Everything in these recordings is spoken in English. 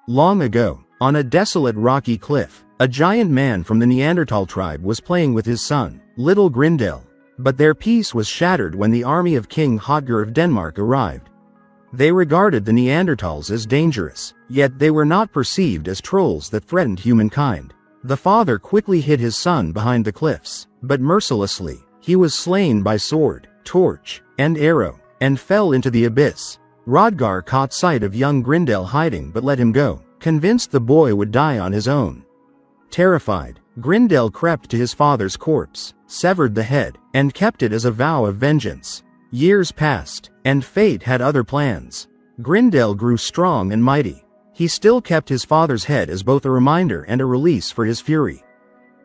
Long ago, on a desolate rocky cliff, a giant man from the Neanderthal tribe was playing with his son, little Grindel. But their peace was shattered when the army of King Hodger of Denmark arrived. They regarded the Neanderthals as dangerous, yet they were not perceived as trolls that threatened humankind. The father quickly hid his son behind the cliffs, but mercilessly, he was slain by sword, torch, and arrow, and fell into the abyss. Rodgar caught sight of young Grindel hiding but let him go, convinced the boy would die on his own. Terrified, Grindel crept to his father's corpse, severed the head, and kept it as a vow of vengeance. Years passed, and fate had other plans. Grindel grew strong and mighty. He still kept his father's head as both a reminder and a release for his fury.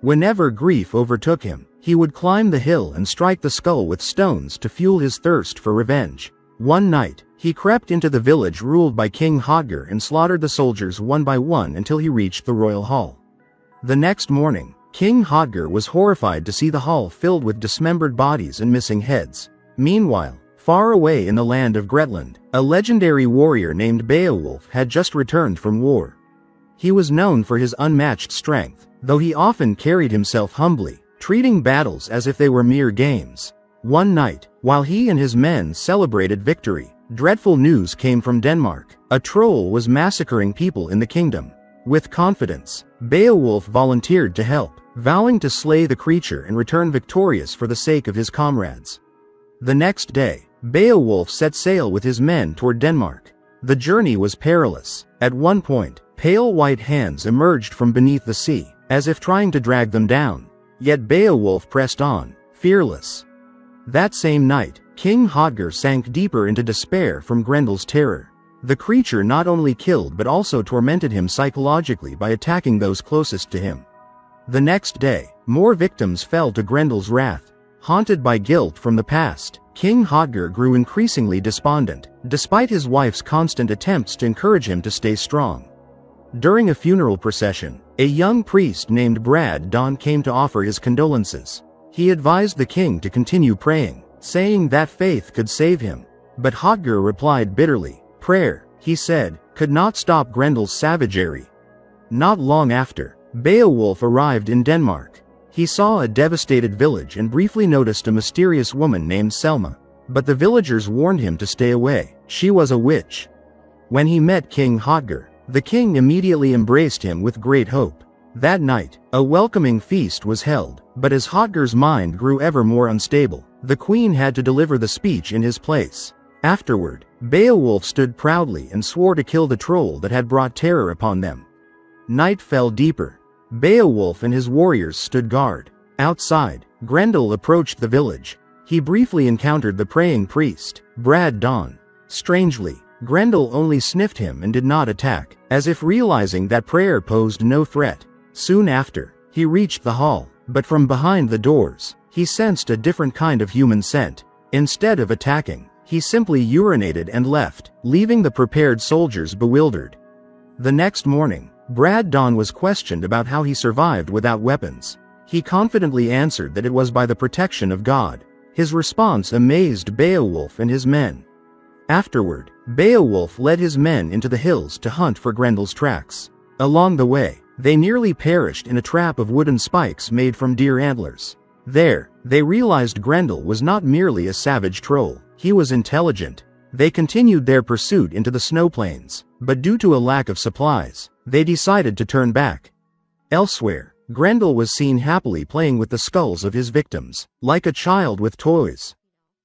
Whenever grief overtook him, he would climb the hill and strike the skull with stones to fuel his thirst for revenge. One night, he crept into the village ruled by King Hodger and slaughtered the soldiers one by one until he reached the royal hall. The next morning, King Hodger was horrified to see the hall filled with dismembered bodies and missing heads. Meanwhile, far away in the land of Gretland, a legendary warrior named Beowulf had just returned from war. He was known for his unmatched strength, though he often carried himself humbly, treating battles as if they were mere games. One night, while he and his men celebrated victory, dreadful news came from Denmark. A troll was massacring people in the kingdom. With confidence, Beowulf volunteered to help, vowing to slay the creature and return victorious for the sake of his comrades. The next day, Beowulf set sail with his men toward Denmark. The journey was perilous. At one point, pale white hands emerged from beneath the sea, as if trying to drag them down. Yet Beowulf pressed on, fearless. That same night, King Hodger sank deeper into despair from Grendel's terror. The creature not only killed but also tormented him psychologically by attacking those closest to him. The next day, more victims fell to Grendel's wrath. Haunted by guilt from the past, King Hodger grew increasingly despondent, despite his wife's constant attempts to encourage him to stay strong. During a funeral procession, a young priest named Brad Don came to offer his condolences. He advised the king to continue praying, saying that faith could save him. But Hodger replied bitterly, "Prayer," he said, "could not stop Grendel's savagery." Not long after, Beowulf arrived in Denmark. He saw a devastated village and briefly noticed a mysterious woman named Selma. But the villagers warned him to stay away. She was a witch. When he met King Hodger, the king immediately embraced him with great hope. That night, a welcoming feast was held, but as Hodger's mind grew ever more unstable, the queen had to deliver the speech in his place. Afterward, Beowulf stood proudly and swore to kill the troll that had brought terror upon them. Night fell deeper. Beowulf and his warriors stood guard. Outside, Grendel approached the village. He briefly encountered the praying priest, Brad Don. Strangely, Grendel only sniffed him and did not attack, as if realizing that prayer posed no threat. Soon after, he reached the hall, but from behind the doors, he sensed a different kind of human scent. Instead of attacking, he simply urinated and left, leaving the prepared soldiers bewildered. The next morning, Brad Don was questioned about how he survived without weapons. He confidently answered that it was by the protection of God. His response amazed Beowulf and his men. Afterward, Beowulf led his men into the hills to hunt for Grendel's tracks. Along the way, they nearly perished in a trap of wooden spikes made from deer antlers. There, they realized Grendel was not merely a savage troll. He was intelligent. They continued their pursuit into the snow plains, but due to a lack of supplies, they decided to turn back. Elsewhere, Grendel was seen happily playing with the skulls of his victims, like a child with toys.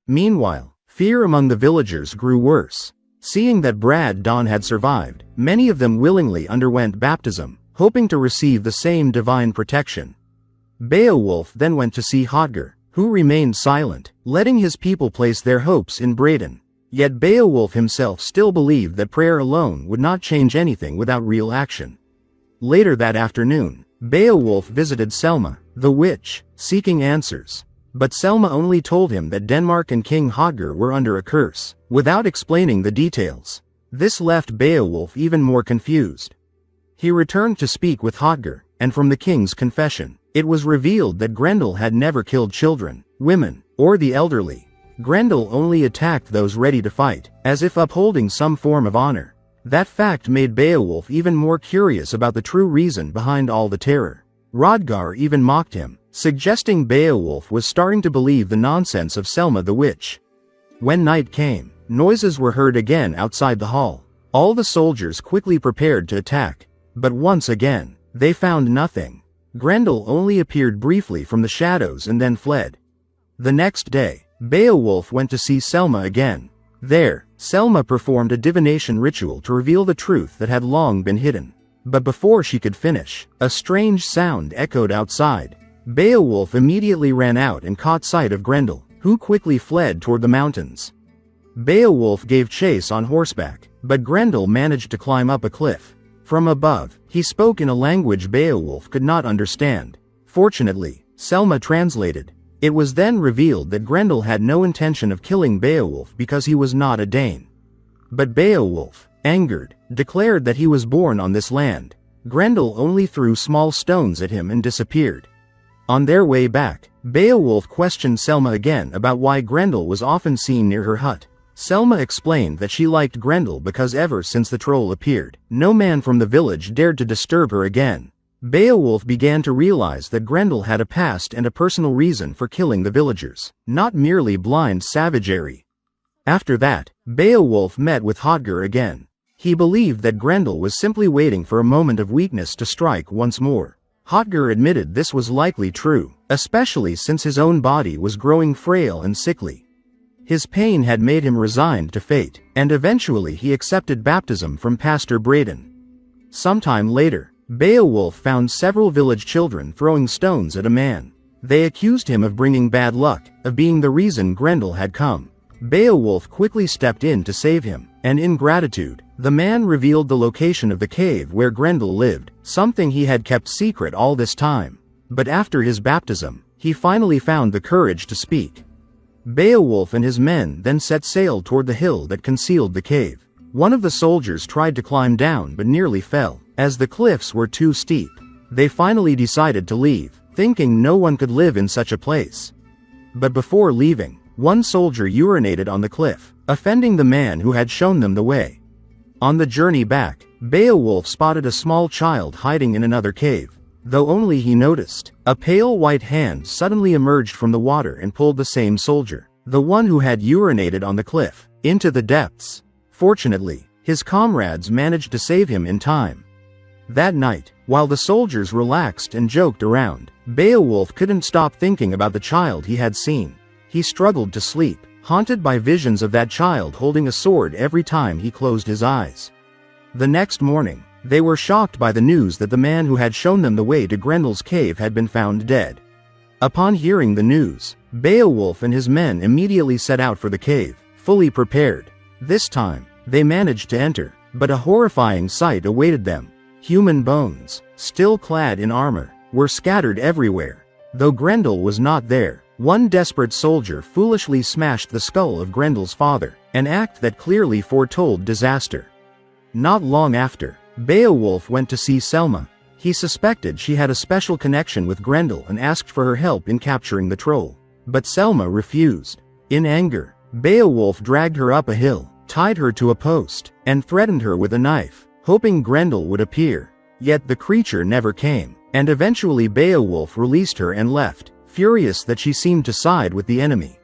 Meanwhile, fear among the villagers grew worse. Seeing that Brad Don had survived, many of them willingly underwent baptism, hoping to receive the same divine protection. Beowulf then went to see Hodger, who remained silent, letting his people place their hopes in Breydon. Yet Beowulf himself still believed that prayer alone would not change anything without real action. Later that afternoon, Beowulf visited Selma, the witch, seeking answers. But Selma only told him that Denmark and King Hodger were under a curse, without explaining the details. This left Beowulf even more confused. He returned to speak with Hodger, and from the king's confession, it was revealed that Grendel had never killed children, women, or the elderly. Grendel only attacked those ready to fight, as if upholding some form of honor. That fact made Beowulf even more curious about the true reason behind all the terror. Hroðgar even mocked him, suggesting Beowulf was starting to believe the nonsense of Selma the witch. When night came, noises were heard again outside the hall. All the soldiers quickly prepared to attack, but once again, they found nothing. Grendel only appeared briefly from the shadows and then fled. The next day, Beowulf went to see Selma again. There, Selma performed a divination ritual to reveal the truth that had long been hidden. But before she could finish, a strange sound echoed outside. Beowulf immediately ran out and caught sight of Grendel, who quickly fled toward the mountains. Beowulf gave chase on horseback, but Grendel managed to climb up a cliff. From above, he spoke in a language Beowulf could not understand. Fortunately, Selma translated. It was then revealed that Grendel had no intention of killing Beowulf because he was not a Dane. But Beowulf, angered, declared that he was born on this land. Grendel only threw small stones at him and disappeared. On their way back, Beowulf questioned Selma again about why Grendel was often seen near her hut. Selma explained that she liked Grendel because ever since the troll appeared, no man from the village dared to disturb her again. Beowulf began to realize that Grendel had a past and a personal reason for killing the villagers, not merely blind savagery. After that, Beowulf met with Hroðgar again. He believed that Grendel was simply waiting for a moment of weakness to strike once more. Hroðgar admitted this was likely true, especially since his own body was growing frail and sickly. His pain had made him resigned to fate, and eventually he accepted baptism from Pastor Braden. Sometime later, Beowulf found several village children throwing stones at a man. They accused him of bringing bad luck, of being the reason Grendel had come. Beowulf quickly stepped in to save him, and in gratitude, the man revealed the location of the cave where Grendel lived, something he had kept secret all this time. But after his baptism, he finally found the courage to speak. Beowulf and his men then set sail toward the hill that concealed the cave. One of the soldiers tried to climb down but nearly fell, as the cliffs were too steep. They finally decided to leave, thinking no one could live in such a place. But before leaving, one soldier urinated on the cliff, offending the man who had shown them the way. On the journey back, Beowulf spotted a small child hiding in another cave. Though only he noticed, a pale white hand suddenly emerged from the water and pulled the same soldier, the one who had urinated on the cliff, into the depths. Fortunately, his comrades managed to save him in time. That night, while the soldiers relaxed and joked around, Beowulf couldn't stop thinking about the child he had seen. He struggled to sleep, haunted by visions of that child holding a sword every time he closed his eyes. The next morning, they were shocked by the news that the man who had shown them the way to Grendel's cave had been found dead. Upon hearing the news, Beowulf and his men immediately set out for the cave, fully prepared. This time, they managed to enter, but a horrifying sight awaited them. Human bones, still clad in armor, were scattered everywhere. Though Grendel was not there, one desperate soldier foolishly smashed the skull of Grendel's father, an act that clearly foretold disaster. Not long after, Beowulf went to see Selma. He suspected she had a special connection with Grendel and asked for her help in capturing the troll. But Selma refused. In anger, Beowulf dragged her up a hill, tied her to a post, and threatened her with a knife, hoping Grendel would appear. Yet the creature never came, and eventually Beowulf released her and left, furious that she seemed to side with the enemy.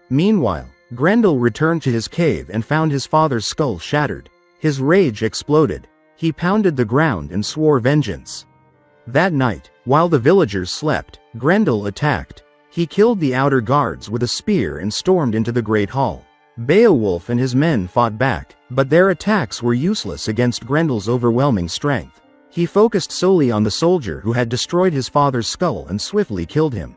Meanwhile, Grendel returned to his cave and found his father's skull shattered. His rage exploded. He pounded the ground and swore vengeance. That night, while the villagers slept, Grendel attacked. He killed the outer guards with a spear and stormed into the great hall. Beowulf and his men fought back, but their attacks were useless against Grendel's overwhelming strength. He focused solely on the soldier who had destroyed his father's skull and swiftly killed him.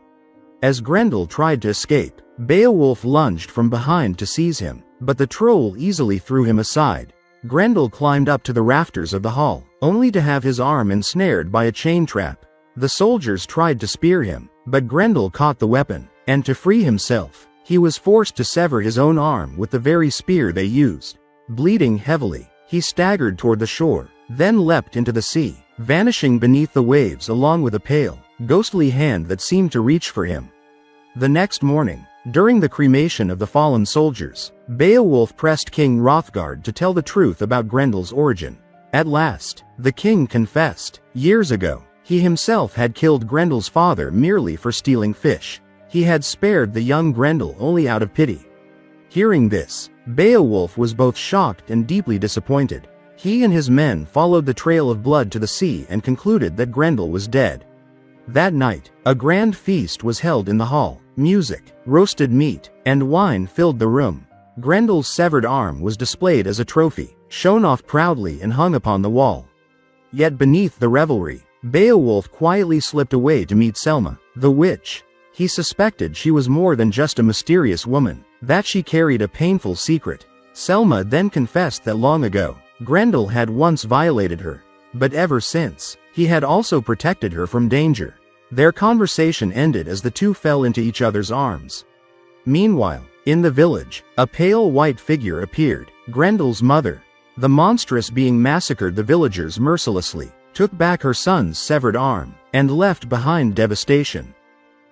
As Grendel tried to escape, Beowulf lunged from behind to seize him, but the troll easily threw him aside. Grendel climbed up to the rafters of the hall, only to have his arm ensnared by a chain trap. The soldiers tried to spear him, but Grendel caught the weapon, and to free himself, he was forced to sever his own arm with the very spear they used. Bleeding heavily, he staggered toward the shore, then leapt into the sea, vanishing beneath the waves along with a pale, ghostly hand that seemed to reach for him. The next morning, During the cremation of the fallen soldiers, Beowulf pressed King Hrothgar to tell the truth about Grendel's origin. At last, the king confessed. Years ago, he himself had killed Grendel's father merely for stealing fish. He had spared the young Grendel only out of pity. Hearing this, Beowulf was both shocked and deeply disappointed. He and his men followed the trail of blood to the sea and concluded that Grendel was dead. That night, a grand feast was held in the hall. Music, roasted meat, and wine filled the room. Grendel's severed arm was displayed as a trophy, shown off proudly and hung upon the wall. Yet beneath the revelry, Beowulf quietly slipped away to meet Selma, the witch. He suspected she was more than just a mysterious woman, that she carried a painful secret. Selma then confessed that long ago, Grendel had once violated her, but ever since, he had also protected her from danger. Their conversation ended as the two fell into each other's arms. Meanwhile, in the village, a pale white figure appeared, Grendel's mother. The monstrous being massacred the villagers mercilessly, took back her son's severed arm, and left behind devastation.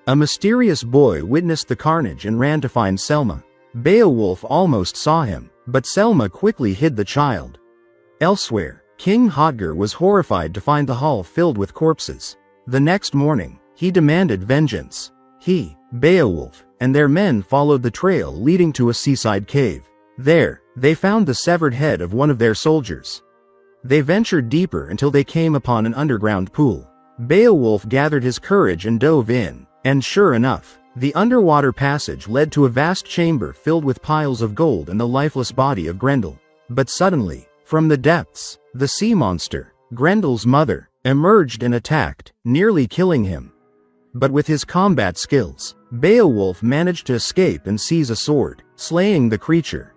A mysterious boy witnessed the carnage and ran to find Selma. Beowulf almost saw him, but Selma quickly hid the child. Elsewhere, King Hrothgar was horrified to find the hall filled with corpses. The next morning, he demanded vengeance. He, Beowulf, and their men followed the trail leading to a seaside cave. There, they found the severed head of one of their soldiers. They ventured deeper until they came upon an underground pool. Beowulf gathered his courage and dove in, and sure enough, the underwater passage led to a vast chamber filled with piles of gold and the lifeless body of Grendel. But suddenly, from the depths, the sea monster, Grendel's mother, emerged and attacked, nearly killing him. But with his combat skills, Beowulf managed to escape and seize a sword, slaying the creature.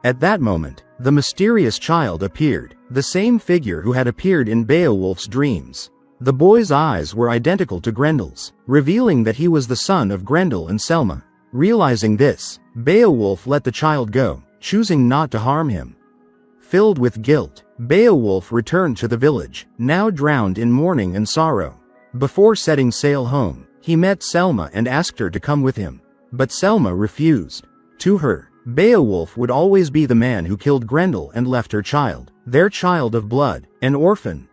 At that moment, the mysterious child appeared, the same figure who had appeared in Beowulf's dreams. The boy's eyes were identical to Grendel's, revealing that he was the son of Grendel and Selma. Realizing this, Beowulf let the child go, choosing not to harm him. Filled with guilt, Beowulf returned to the village, now drowned in mourning and sorrow. Before setting sail home, he met Selma and asked her to come with him. But Selma refused. To her, Beowulf would always be the man who killed Grendel and left her child, their child of blood, an orphan.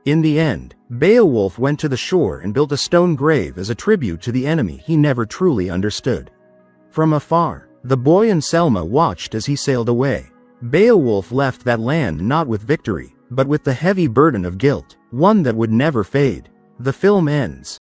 In the end, Beowulf went to the shore and built a stone grave as a tribute to the enemy he never truly understood. From afar, the boy and Selma watched as he sailed away. Beowulf left that land not with victory, but with the heavy burden of guilt, one that would never fade. The film ends.